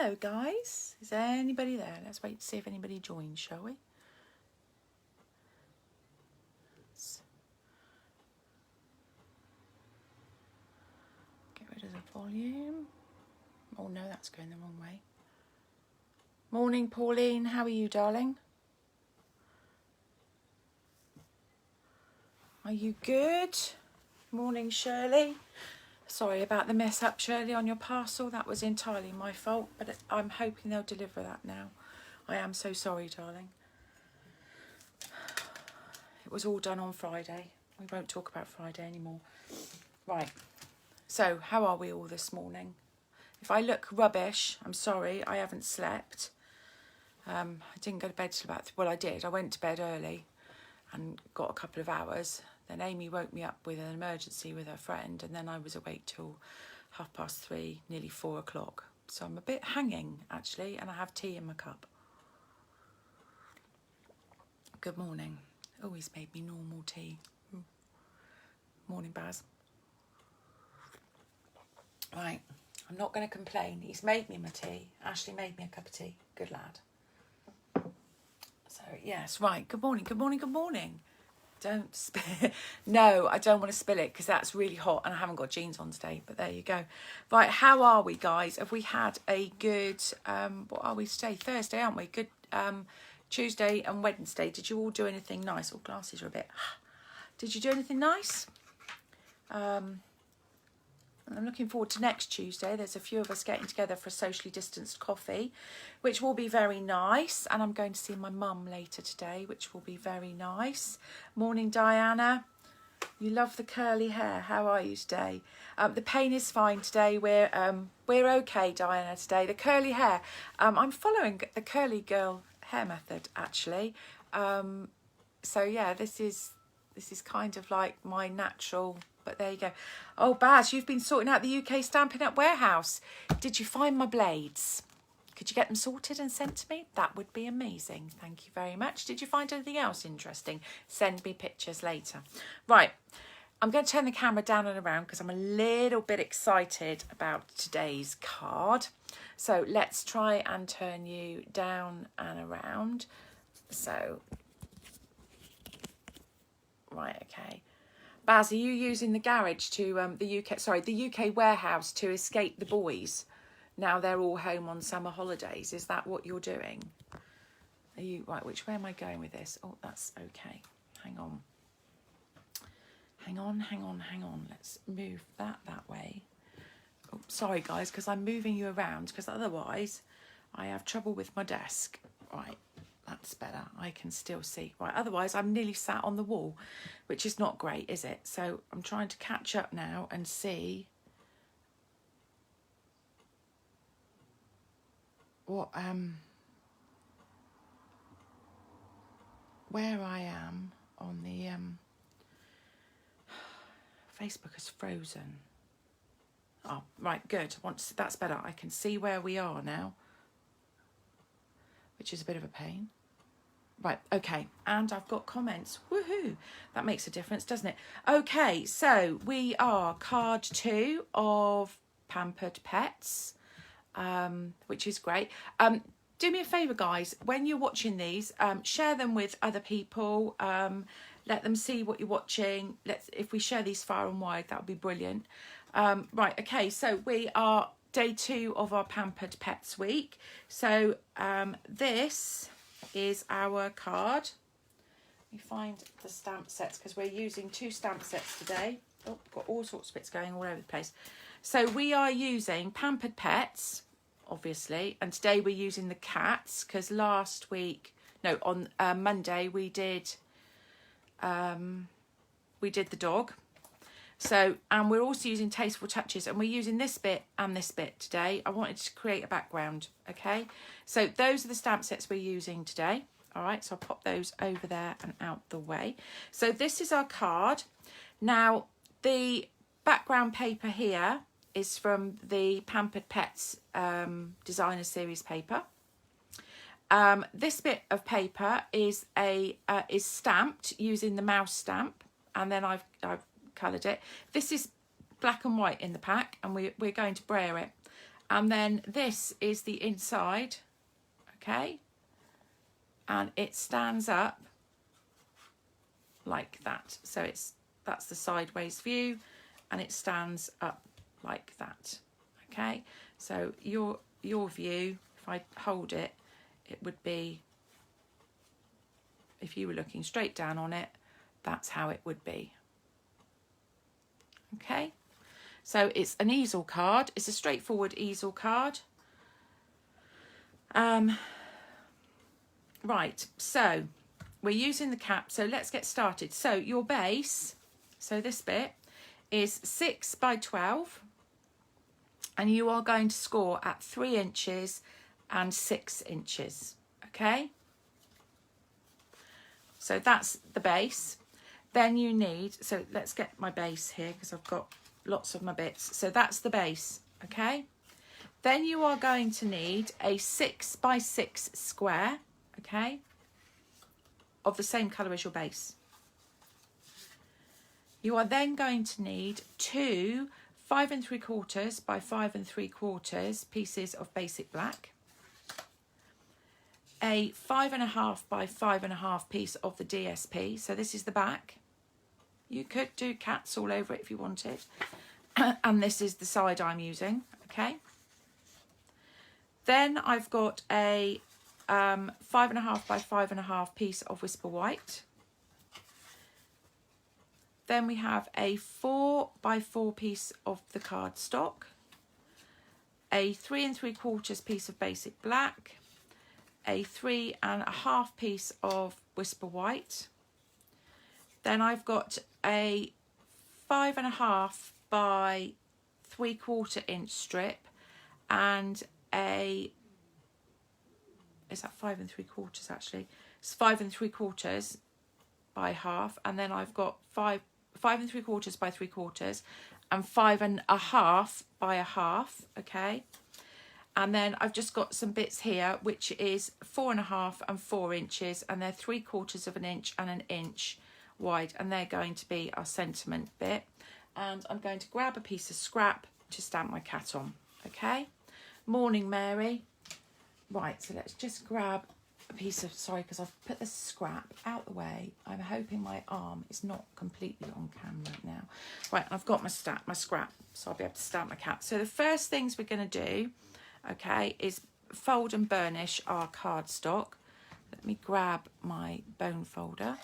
Hello guys, is there anybody there? Let's wait to see if anybody joins, shall we? Get rid of the volume. Oh no, that's going the wrong way. Morning Pauline, how are you darling? Are you good? Morning Shirley. Sorry about the mess up, Shirley, on your parcel. That was entirely my fault, but I'm hoping they'll deliver that now. I am so sorry, darling. It was all done on Friday. We won't talk about Friday anymore. Right, so how are we all this morning? If I look rubbish, I'm sorry, I haven't slept. I didn't go to bed till about, well, I did. I went to bed early and got a couple of hours. Then Amy woke me up with an emergency with her friend, and then I was awake till 3:30, nearly 4 o'clock. So I'm a bit hanging, actually, and I have tea in my cup. Good morning. Oh, he's made me normal tea. Morning, Baz. Right, I'm not going to complain. He's made me my tea. Ashley made me a cup of tea. Good lad. So, yes, right. Good morning, good morning, good morning. Don't spill. No, I don't want to spill it because that's really hot and I haven't got jeans on today, but there you go. Right, how are we, guys? Have we had a good, what are we today? Thursday, aren't we? Good Tuesday and Wednesday. Did you all do anything nice? Oh, glasses are a bit. Did you do anything nice? I'm looking forward to next Tuesday. There's a few of us getting together for a socially distanced coffee, which will be very nice. And I'm going to see my mum later today, which will be very nice. Morning, Diana. You love the curly hair. How are you today? The pain is fine today. We're okay, Diana, today. The curly hair. I'm following the curly girl hair method, actually. So yeah, this is kind of like my natural. But there you go. Oh, Baz, you've been sorting out the UK Stampin' Up warehouse. Did you find my blades? Could you get them sorted and sent to me? That would be amazing. Thank you very much. Did you find anything else interesting? Send me pictures later. Right, I'm going to turn the camera down and around because I'm a little bit excited about today's card. So let's try and turn you down and around. So, right, okay. Baz, are you using the garage to the UK warehouse to escape the boys? Now they're all home on summer holidays. Is that what you're doing? Are you right? Which way am I going with this? Oh, that's okay. Hang on. Let's move that way. Oh, sorry guys, because I'm moving you around because otherwise I have trouble with my desk. Right. That's better. I can still see. Right, otherwise I'm nearly sat on the wall, which is not great, is it? So I'm trying to catch up now and see what where I am on the Facebook is frozen. Oh, right, good. That's better. I can see where we are now, which is a bit of a pain. Right, okay, and I've got comments. Woohoo! That makes a difference, doesn't it? Okay, so we are card 2 of Pampered Pets, which is great. Do me a favour, guys, when you're watching these, share them with other people. Let them see what you're watching. If we share these far and wide, that would be brilliant. Right, okay, so we are day 2 of our Pampered Pets week. So this is our card. Let me find the stamp sets because we're using 2 stamp sets today. Oh, got all sorts of bits going all over the place. So we are using Pampered Pets, obviously, and today we're using the cats because last week, no, on Monday we did the dog. So, and we're also using Tasteful Touches, and we're using this bit and this bit today. I wanted to create a background, okay? So those are the stamp sets we're using today. All right, so I'll pop those over there and out the way. So this is our card. Now, the background paper here is from the Pampered Pets Designer Series paper. This bit of paper is stamped using the mouse stamp, and then I've coloured it. This is black and white in the pack, and we're going to brayer it. And then this is the inside, okay? And it stands up like that. So that's the sideways view, and it stands up like that, okay? So your view, if I hold it, it would be, if you were looking straight down on it, that's how it would be. Okay, so it's an easel card. It's a straightforward easel card. Right, so we're using the cap, so let's get started. So your base, so this bit is 6 by 12, and you are going to score at 3 inches and 6 inches, okay? So that's the base. Then you need, so let's get my base here because I've got lots of my bits. So that's the base, okay? Then you are going to need a 6 by 6 square, okay, of the same colour as your base. You are then going to need 2 5 3/4 by 5 3/4 pieces of basic black, a 5 1/2 by 5 1/2 piece of the DSP. So this is the back. You could do cats all over it if you wanted. And this is the side I'm using, okay? Then I've got a 5 1/2 by 5 1/2 piece of Whisper White. Then we have a 4 by 4 piece of the cardstock, a 3 3/4 piece of basic black, a 3 1/2 piece of Whisper White. Then I've got a 5 1/2 by 3/4 inch strip, and a, is that 5 3/4 actually? It's 5 3/4 by half, and then I've got 5 3/4 by 3/4 and 5 1/2 by a half, okay? And then I've just got some bits here, which is 4 1/2 and 4 inches, and they're 3/4 of an inch and an inch wide, and they're going to be our sentiment bit. And I'm going to grab a piece of scrap to stamp my cat on, okay? Morning, Mary. Right, so let's just grab a piece of, sorry, because I've put the scrap out the way. I'm hoping my arm is not completely on camera now. Right, I've got my scrap, so I'll be able to stamp my cat. So the first things we're going to do, okay, is fold and burnish our cardstock. Let me grab my bone folder.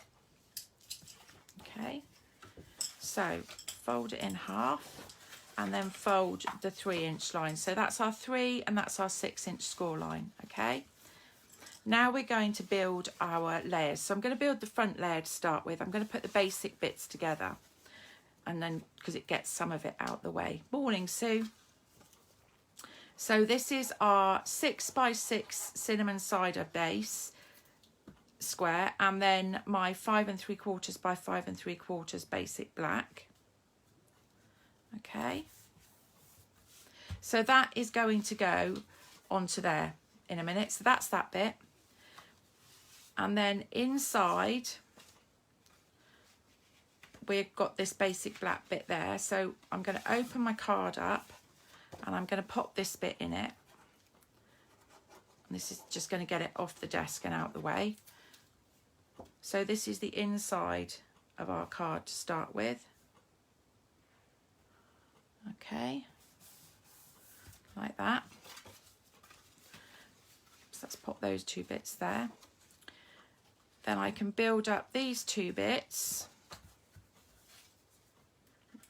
Okay, so fold it in half and then fold the 3 inch line. So that's our 3 and that's our 6 inch score line, okay? Now we're going to build our layers. So I'm going to build the front layer to start with. I'm going to put the basic bits together, and then because it gets some of it out the way. Morning, Sue. So this is our 6 by 6 cinnamon cider base square, and then my 5 3/4 by 5 3/4 basic black. Okay, so that is going to go onto there in a minute. So that's that bit, and then inside we've got this basic black bit there. So I'm going to open my card up and I'm going to pop this bit in it. And this is just going to get it off the desk and out the way. So this is the inside of our card to start with. Okay, like that. So let's pop those 2 bits there. Then I can build up these 2 bits,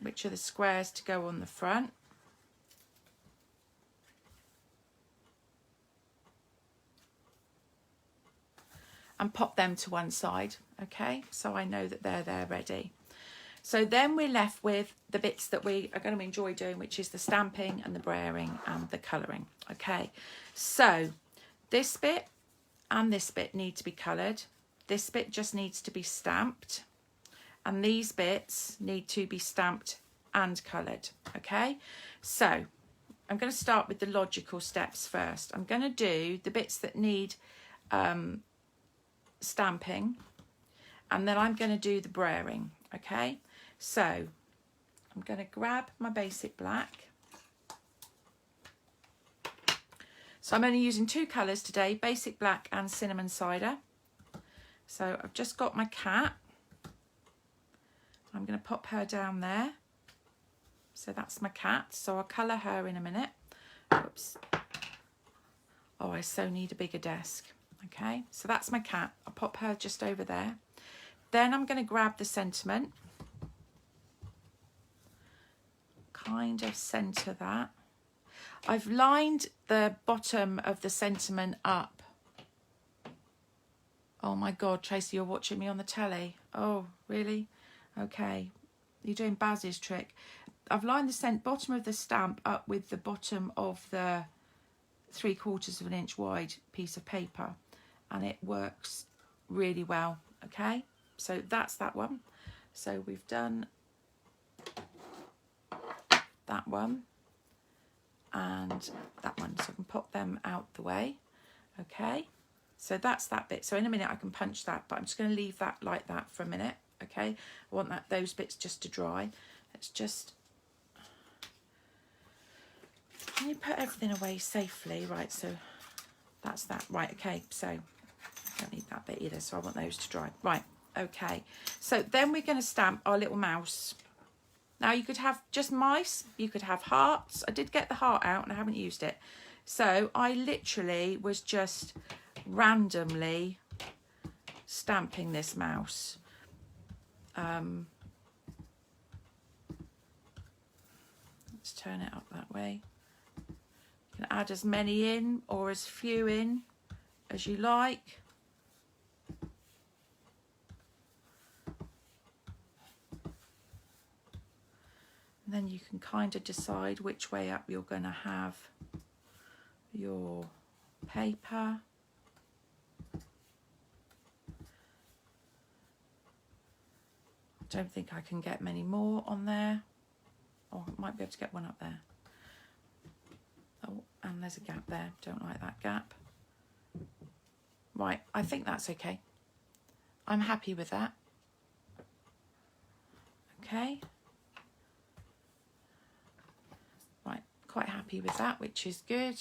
which are the squares to go on the front. And pop them to one side, okay? So I know that they're there ready. So then we're left with the bits that we are going to enjoy doing, which is the stamping and the brayering and the colouring, okay? So this bit and this bit need to be coloured. This bit just needs to be stamped. And these bits need to be stamped and coloured, okay? So I'm going to start with the logical steps first. I'm going to do the bits that need stamping, and then I'm going to do the brayering, okay? So I'm going to grab my basic black, So I'm only using 2 colours today, basic black and cinnamon cider. So I've just got my cat. I'm going to pop her down there. So that's my cat. So I'll colour her in a minute. Oops. Oh, I so need a bigger desk. Okay, so that's my cat. I'll pop her just over there. Then I'm going to grab the sentiment. Kind of centre that. I've lined the bottom of the sentiment up. Oh my God, Tracy, you're watching me on the telly. Oh, really? Okay, you're doing Baz's trick. I've lined the bottom of the stamp up with the bottom of the 3/4 of an inch wide piece of paper, and it works really well. Okay, so that's that one. So we've done that one and that one, so I can pop them out the way. Okay, so that's that bit. So in a minute I can punch that, but I'm just going to leave that like that for a minute. Okay, I want those bits just to dry. Let's just, can you put everything away safely? Right, so that's that. Right, okay, so I don't need that bit either, so I want those to dry. Right, okay, so then we're going to stamp our little mouse. Now you could have just mice, you could have hearts. I did get the heart out and I haven't used it. So I literally was just randomly stamping this mouse. Let's turn it up that way. You can add as many in or as few in as you like. And then you can kind of decide which way up you're going to have your paper. I don't think I can get many more on there. Oh, I might be able to get one up there. Oh, and there's a gap there. Don't like that gap. Right, I think that's okay. I'm happy with that. Okay. Right, quite happy with that, which is good.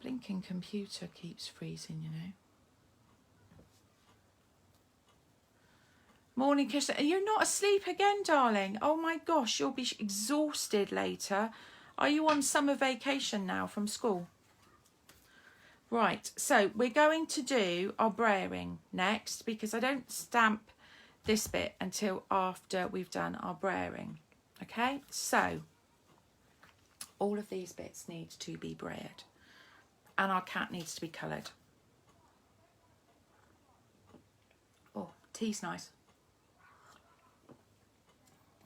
Blinking computer keeps freezing, you know. Morning, Kirsten. Are you not asleep again, darling? Oh my gosh, you'll be exhausted later. Are you on summer vacation now from school? Right, so we're going to do our brayering next because I don't stamp this bit until after we've done our brayering. Okay, so all of these bits need to be brayered and our cat needs to be coloured. Oh, tea's nice.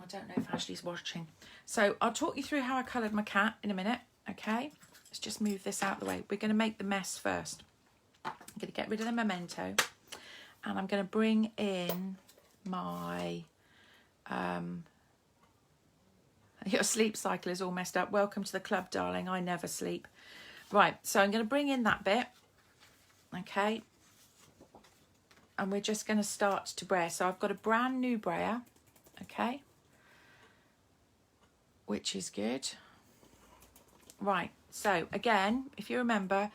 I don't know if Ashley's watching. So I'll talk you through how I coloured my cat in a minute, okay? Let's just move this out of the way. We're going to make the mess first. I'm going to get rid of the memento and I'm going to bring in my... your sleep cycle is all messed up. Welcome to the club, darling. I never sleep. Right, so I'm going to bring in that bit, okay? And we're just going to start to brayer. So I've got a brand new brayer, okay? Which is good. Right, so again, if you remember,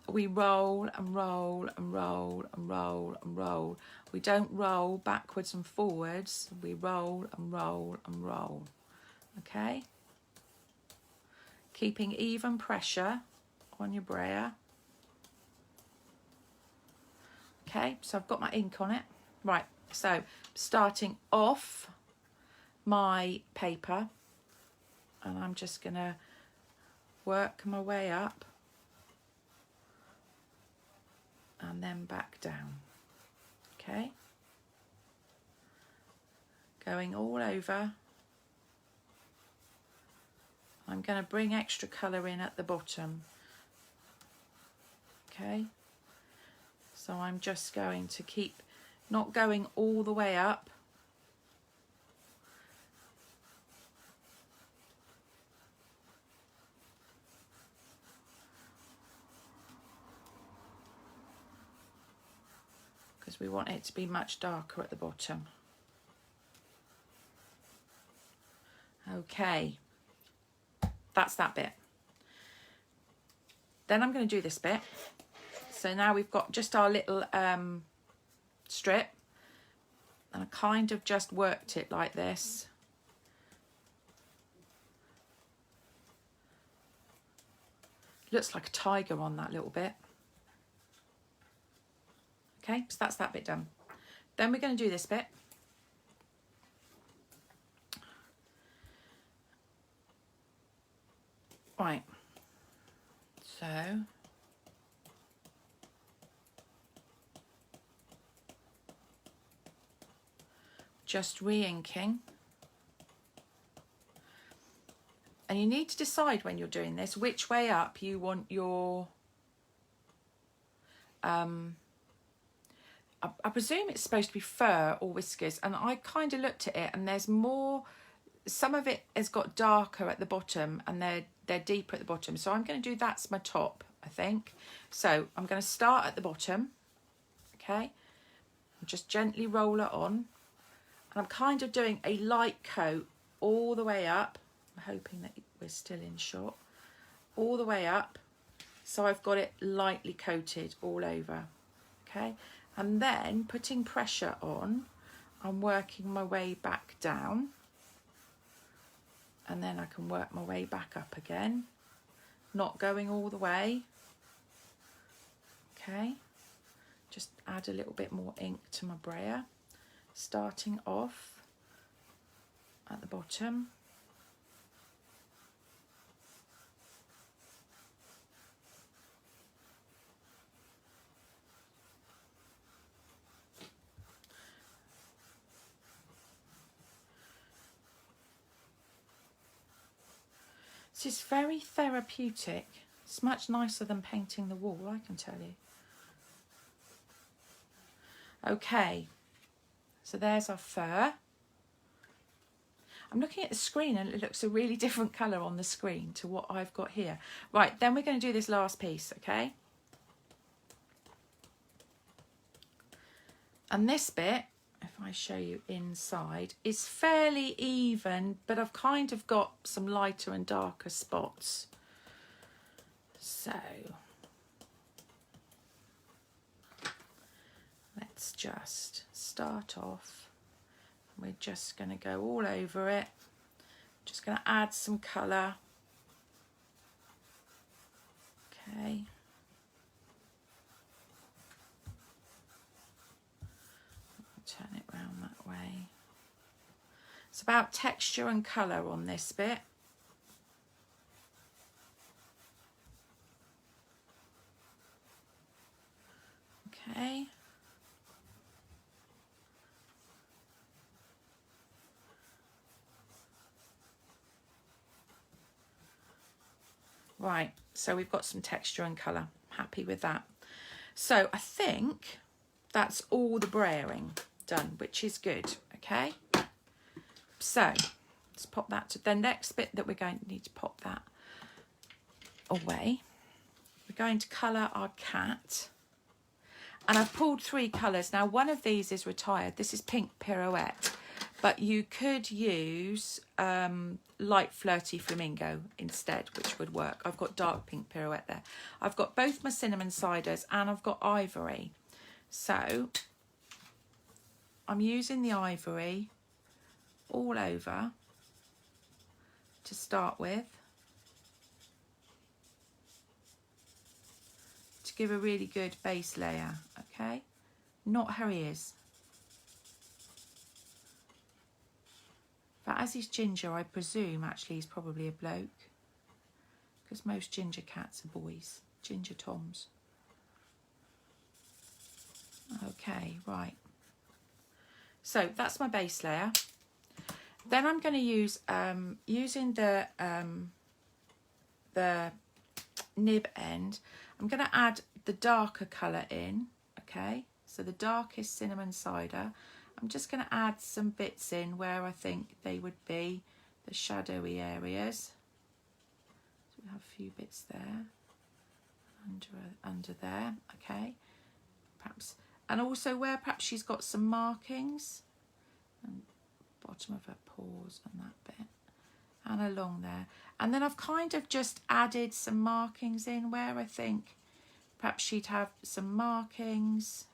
we roll and roll and roll and roll and roll. We don't roll backwards and forwards. We roll and roll and roll, okay? Keeping even pressure on your brayer. Okay, so I've got my ink on it. Right, so starting off my paper, and I'm just going to work my way up and then back down. Okay, going all over. I'm going to bring extra colour in at the bottom. Okay, so I'm just going to keep not going all the way up. Because we want it to be much darker at the bottom. Okay, that's that bit. Then I'm going to do this bit. So now we've got just our little strip, and I kind of just worked it like this. Looks like a tiger on that little bit. Okay, so that's that bit done. Then we're going to do this bit. Right, so just re-inking. And you need to decide when you're doing this which way up you want your I presume it's supposed to be fur or whiskers, and I kind of looked at it and there's more, some of it has got darker at the bottom and they're deeper at the bottom, so I'm going to do that's my top, I think. So I'm going to start at the bottom, okay, and just gently roll it on, and I'm kind of doing a light coat all the way up. I'm hoping that we're still in shot, all the way up, so I've got it lightly coated all over, okay. And then putting pressure on, I'm working my way back down, and then I can work my way back up again, not going all the way, okay. Just add a little bit more ink to my brayer, starting off at the bottom. This is very therapeutic. It's much nicer than painting the wall, I can tell you. Okay, so there's our fur. I'm looking at the screen and it looks a really different colour on the screen to what I've got here. Right, then we're going to do this last piece, okay? And this bit, if I show you inside, is fairly even, but I've kind of got some lighter and darker spots. So let's just start off. We're just going to go all over it. Just going to add some colour. Okay. Turn it round that way. It's about texture and colour on this bit. Okay. Right, so we've got some texture and colour. Happy with that. So I think that's all the brayering done, which is good, okay? So let's pop that to the next bit that we're going to need to pop that away. We're going to colour our cat. And I've pulled 3 colours. Now, one of these is retired. This is Pink Pirouette. But you could use light flirty flamingo instead, which would work. I've got dark pink pirouette there. I've got both my cinnamon ciders and I've got ivory. So I'm using the ivory all over to start with, to give a really good base layer, okay? Not her ears. But as he's ginger, I presume actually he's probably a bloke, because most ginger cats are boys, ginger toms. Okay, right. So that's my base layer. Then I'm going to use, using the nib end, I'm going to add the darker colour in, okay? So the darkest cinnamon cider. I'm just going to add some bits in where I think they would be the shadowy areas. So we have a few bits there, under there, okay? Perhaps, and also where perhaps she's got some markings, and bottom of her paws and that bit. and along there. And then I've kind of just added some markings in where I think perhaps she'd have some markings.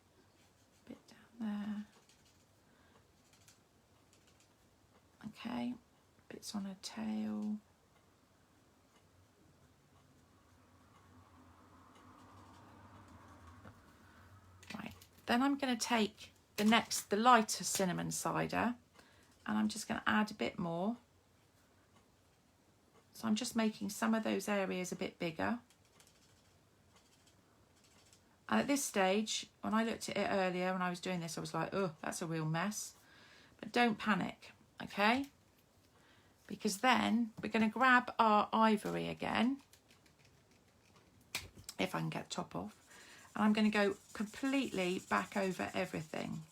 A bit down there. Okay, bits on her tail. Right, then I'm going to take the lighter cinnamon cider, and I'm just going to add a bit more. So I'm just making some of those areas a bit bigger. And at this stage, when I looked at it earlier when I was doing this, I was like, oh, that's a real mess. But don't panic, okay? Because then we're going to grab our ivory again, if I can get the top off. And I'm going to go completely back over everything,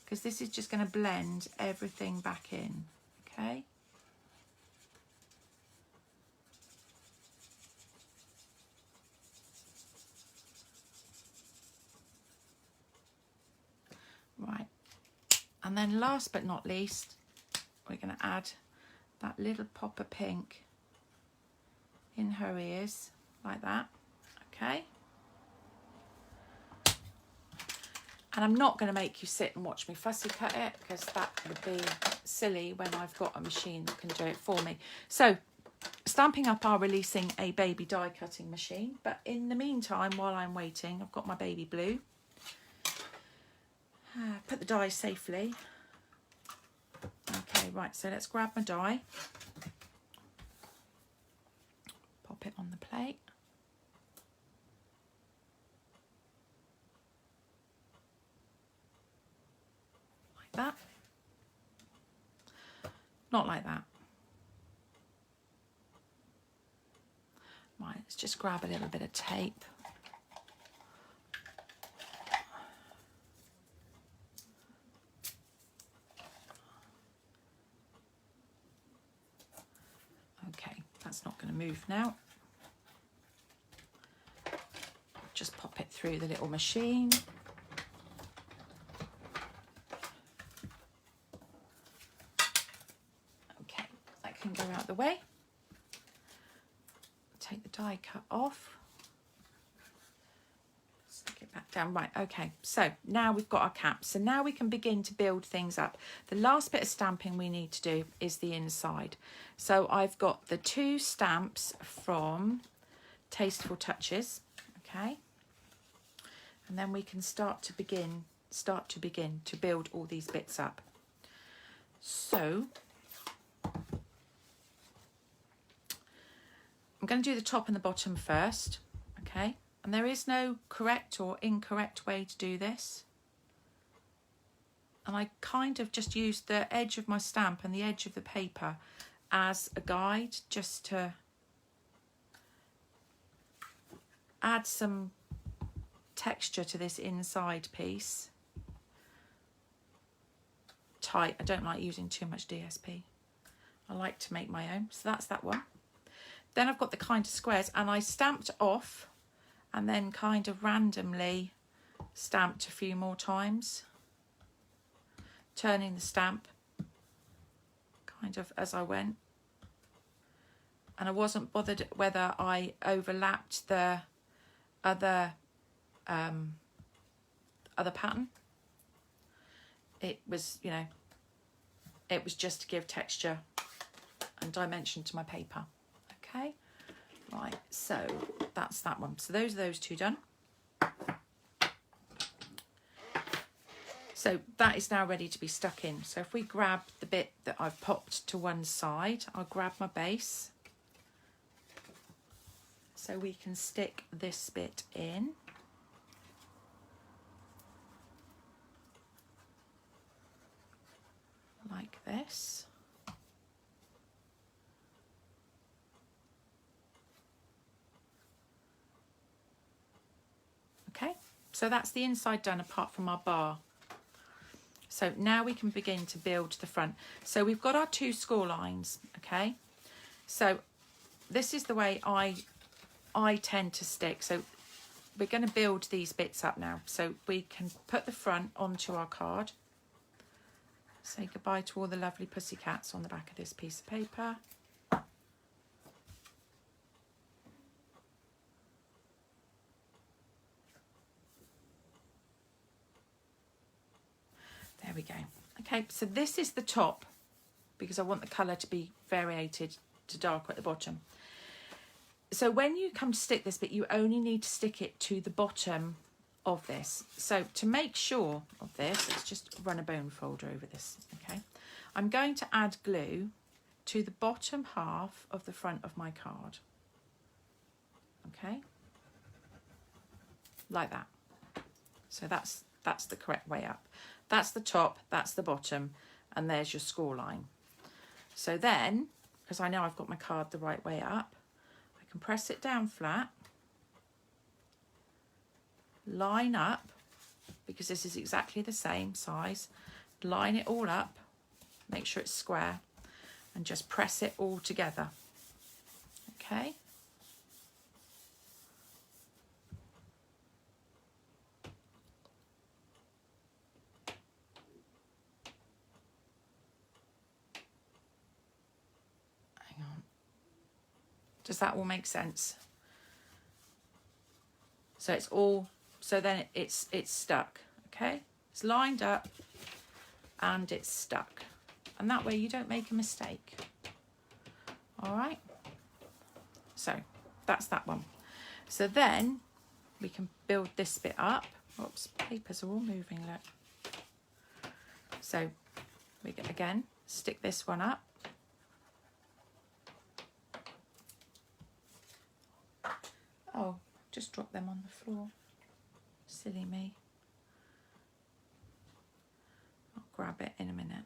because this is just going to blend everything back in, okay? Right, and then last but not least, we're going to add that little pop of pink in her ears, like that, okay? And I'm not going to make you sit and watch me fussy cut it, because that would be silly when I've got a machine that can do it for me. So, Stampin' Up are releasing a baby die cutting machine, but in the meantime, while I'm waiting, I've got my baby blue. Put the die safely. Okay, right, so let's grab my die. Pop it on the plate. Like that. Not like that. Right, let's just grab a little bit of tape. That's not going to move now. Just pop it through the little machine. Okay, that can go out the way. Take the die cut off. Stick it back down. Right, okay, so now we've got our cap. So now we can begin to build things up. The last bit of stamping we need to do is the inside. So I've got the 2 stamps from Tasteful Touches, okay? And then we can start to begin to build all these bits up. So I'm going to do the top and the bottom first, okay? And there is no correct or incorrect way to do this. And I kind of just used the edge of my stamp and the edge of the paper as a guide, just to add some texture to this inside piece. Tight. I don't like using too much DSP. I like to make my own. So that's that one. Then I've got the kind of squares, and I stamped off and then kind of randomly stamped a few more times, turning the stamp kind of as I went. And I wasn't bothered whether I overlapped the other pattern. It was, you know, it was just to give texture and dimension to my paper. Okay, right, so that's that one. So those are those 2 done. So that is now ready to be stuck in. So if we grab the bit that I've popped to one side, I'll grab my base. So we can stick this bit in. Like this. Okay, so that's the inside done apart from our bar. So now we can begin to build the front. So we've got our 2 score lines, okay? So this is the way I tend to stick. So we're going to build these bits up now. So we can put the front onto our card. Say goodbye to all the lovely pussycats on the back of this piece of paper. There we go. Okay, so this is the top because I want the colour to be variated to darker at the bottom. So when you come to stick this bit, you only need to stick it to the bottom of this. So to make sure of this, let's just run a bone folder over this, okay? I'm going to add glue to the bottom half of the front of my card, okay? Like that. So that's the correct way up. That's the top, that's the bottom, and there's your score line. So then, because I know I've got my card the right way up, I can press it down flat, line up, because this is exactly the same size, line it all up, make sure it's square, and just press it all together, okay? Hang on. Does that all make sense? So it's all, so then it's stuck, okay? It's lined up and it's stuck. And that way you don't make a mistake. All right? So that's that one. So then we can build this bit up. Oops, papers are all moving, look. So we get, again, stick this one up. Oh, just drop them on the floor. Silly me. I'll grab it in a minute.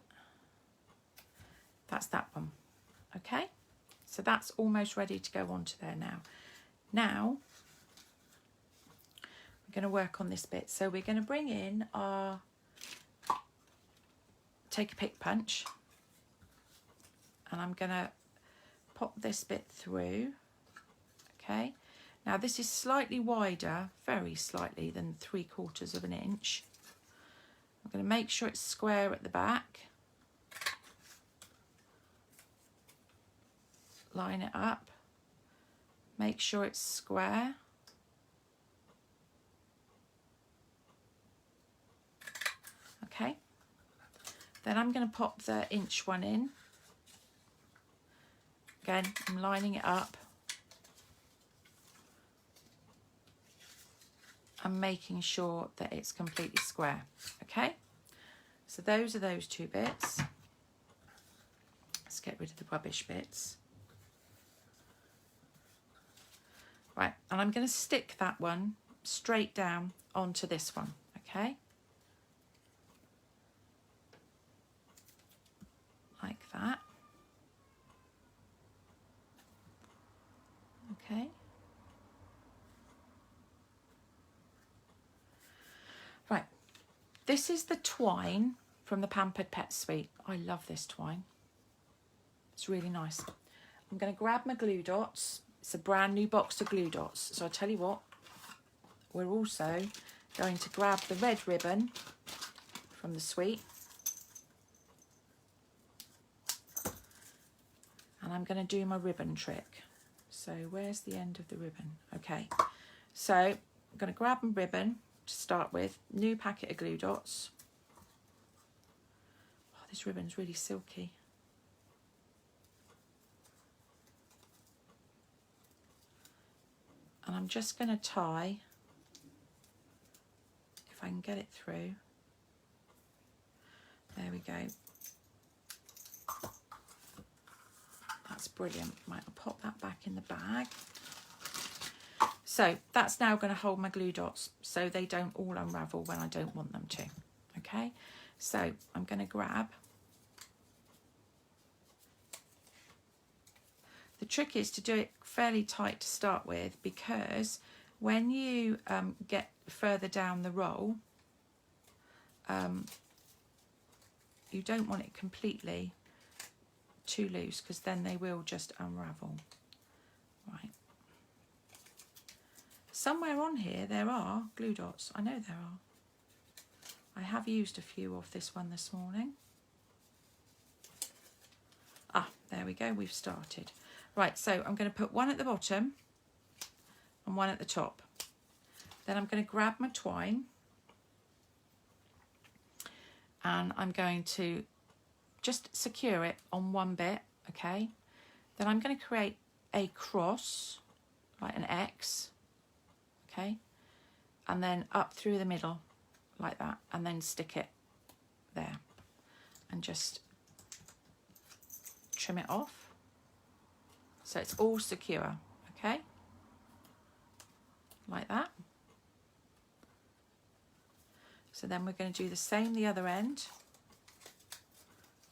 That's that one. Okay, so that's almost ready to go onto there now. Now, we're going to work on this bit. So we're going to bring in our, take a pick punch, and I'm going to pop this bit through. Okay. Now this is slightly wider, very slightly, than 3/4 of an inch. I'm going to make sure it's square at the back. Line it up. Make sure it's square. Okay. Then I'm going to pop the inch one in. Again, I'm lining it up. I'm making sure that it's completely square. Okay, so those are those two bits. Let's get rid of the rubbish bits. Right, and I'm going to stick that one straight down onto this one, okay? Like that. Okay. Right, this is the twine from the Pampered Pet Suite. I love this twine. It's really nice. I'm going to grab my glue dots. It's a brand new box of glue dots. So I'll tell you what, we're also going to grab the red ribbon from the suite. And I'm going to do my ribbon trick. So where's the end of the ribbon? Okay, so I'm going to grab my ribbon to start with, new packet of glue dots. Oh, this ribbon's really silky. And I'm just going to tie, if I can get it through. There we go. That's brilliant. Right, I'll pop that back in the bag. So that's now going to hold my glue dots so they don't all unravel when I don't want them to. Okay, so I'm going to grab. The trick is to do it fairly tight to start with, because when you get further down the roll, you don't want it completely too loose, because then they will just unravel. Right. Somewhere on here there are glue dots. I know there are. I have used a few of this one this morning. Ah, there we go, we've started. Right, so I'm going to put one at the bottom and one at the top. Then I'm going to grab my twine and I'm going to just secure it on one bit, okay? Then I'm going to create a cross, like an X, okay? And then up through the middle, like that, and then stick it there. And just trim it off. So it's all secure, okay? Like that. So then we're going to do the same the other end.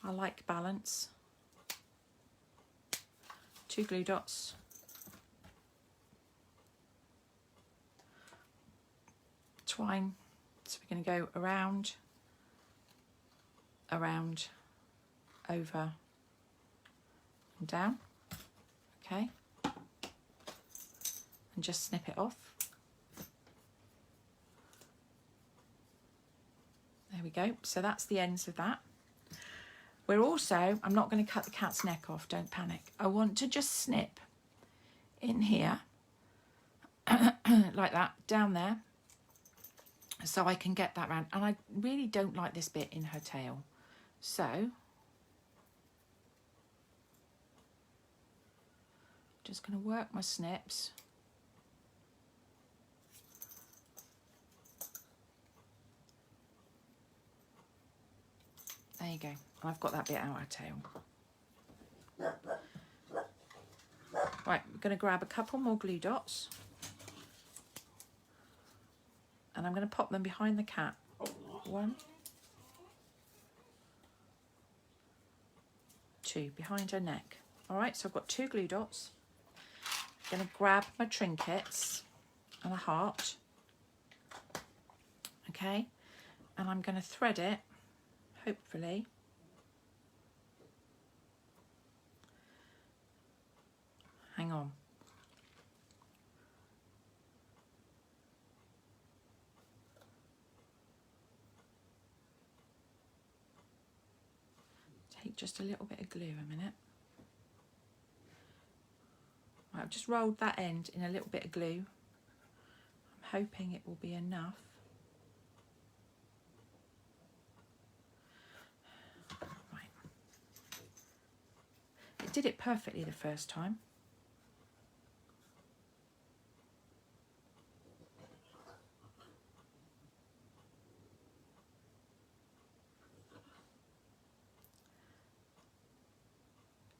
I like balance. 2 glue dots. Twine. So we're going to go around, around, over and down. Okay. And just snip it off. There we go. So that's the ends of that. We're also, I'm not going to cut the cat's neck off, don't panic. I want to just snip in here, like that, down there, so I can get that round. And I really don't like this bit in her tail. So, just going to work my snips. There you go. I've got that bit out of her tail. Right, we're going to grab a couple more glue dots. And I'm going to pop them behind the cat. 1, 2, behind her neck. All right, so I've got 2 glue dots. I'm going to grab my trinkets and a heart. Okay, and I'm going to thread it, hopefully. Hang on. Take just a little bit of glue a minute. Right, I've just rolled that end in a little bit of glue. I'm hoping it will be enough. Right. It did it perfectly the first time.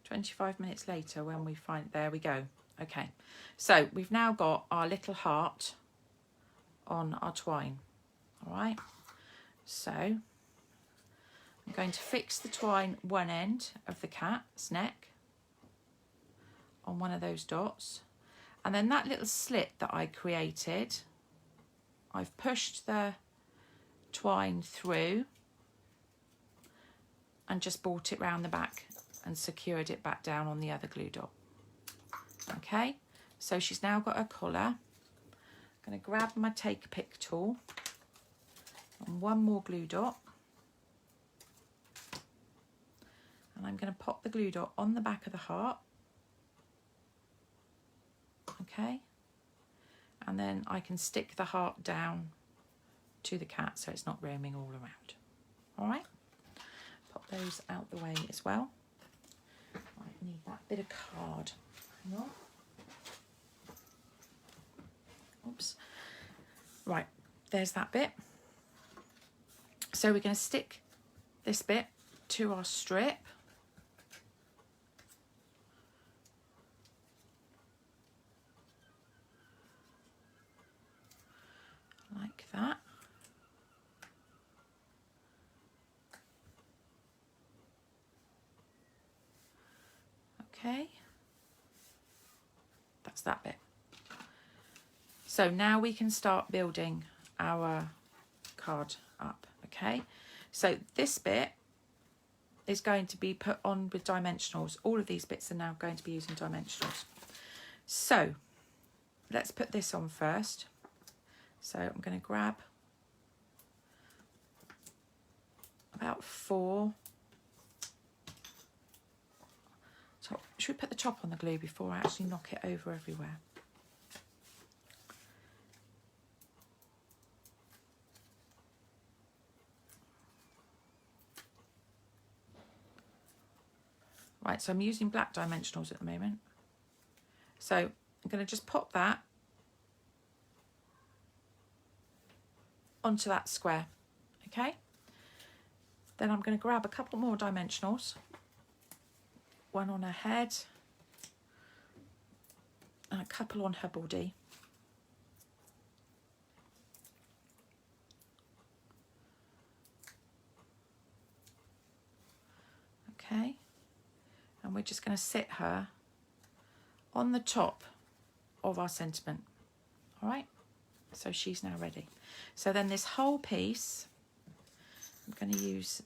"25 minutes later when we find," there we go. Okay, so we've now got our little heart on our twine. All right, so I'm going to fix the twine one end of the cat's neck on one of those dots, and then that little slit that I created, I've pushed the twine through and just brought it round the back and secured it back down on the other glue dot. Okay, so she's now got her collar. I'm going to grab my take pick tool and one more glue dot, and I'm going to pop the glue dot on the back of the heart. Okay, and then I can stick the heart down to the cat so it's not roaming all around. All right, pop those out the way as well. I need that bit of card. Hang on. Oops. Right, there's that bit. So we're going to stick this bit to our strip. Like that. Okay, that's that bit. So now we can start building our card up, okay? So this bit is going to be put on with dimensionals. All of these bits are now going to be using dimensionals. So let's put this on first. So I'm going to grab about 4. Top. Should we put the top on the glue before I actually knock it over everywhere? Right, so I'm using black dimensionals at the moment. So I'm going to just pop that onto that square, okay? Then I'm going to grab a couple more dimensionals, one on her head and a couple on her body. Okay, and we're just going to sit her on the top of our sentiment. All right, so she's now ready. So then this whole piece, I'm going to use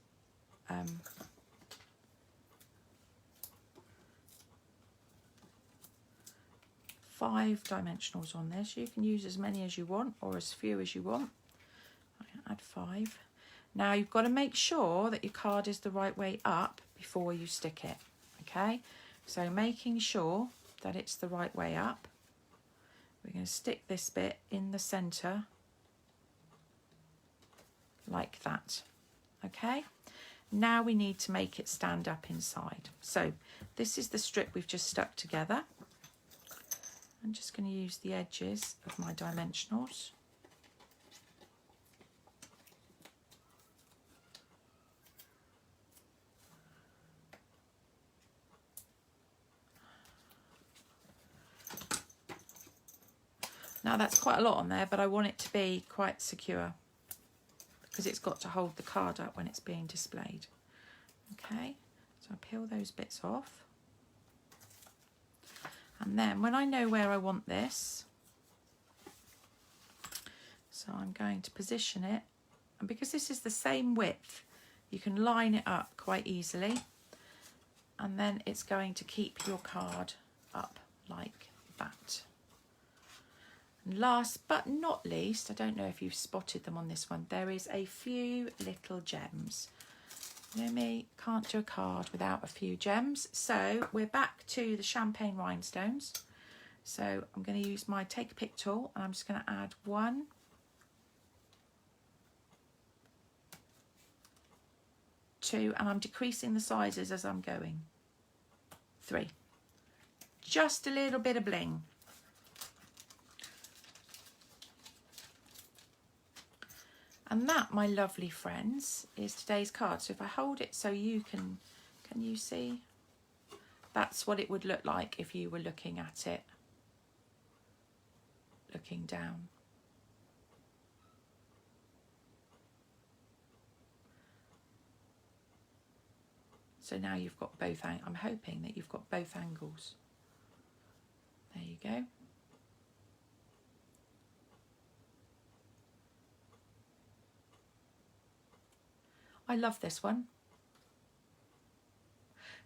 5 dimensionals on this. You can use as many as you want or as few as you want. I can add 5. Now you've got to make sure that your card is the right way up before you stick it, okay? So making sure that it's the right way up. We're going to stick this bit in the centre like that, okay? Now we need to make it stand up inside. So this is the strip we've just stuck together. I'm just going to use the edges of my dimensionals. Now that's quite a lot on there, but I want it to be quite secure because it's got to hold the card up when it's being displayed. Okay, so I peel those bits off. And then when I know where I want this, so I'm going to position it, and because this is the same width, you can line it up quite easily, and then it's going to keep your card up like that. And last but not least, I don't know if you've spotted them on this one, there is a few little gems. You know me, can't do a card without a few gems. So we're back to the champagne rhinestones. So I'm going to use my take a pick tool, and I'm just going to add 1, 2, and I'm decreasing the sizes as I'm going. 3. Just a little bit of bling. And that, my lovely friends, is today's card. So if I hold it so you can you see? That's what it would look like if you were looking at it, looking down. So now you've got both, I'm hoping that you've got both angles. There you go. I love this one.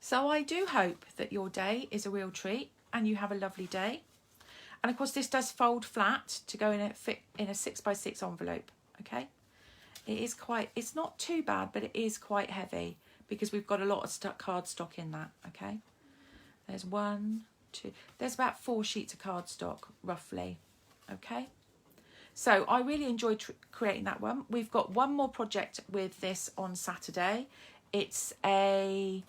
So I do hope that your day is a real treat and you have a lovely day. And of course this does fold flat to go in a 6x6 envelope, okay? It is quite, it's not too bad, but it is quite heavy because we've got a lot of cardstock in that, okay? There's 1, 2, there's about 4 sheets of cardstock roughly, okay? So I really enjoyed creating that one. We've got one more project with this on Saturday. It's a,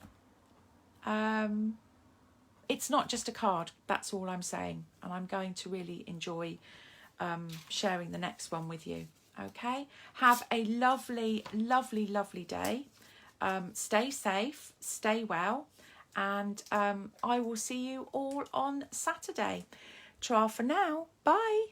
it's not just a card, that's all I'm saying. And I'm going to really enjoy sharing the next one with you. Okay, have a lovely, lovely, lovely day. Stay safe, stay well, and I will see you all on Saturday. Ta for now, bye.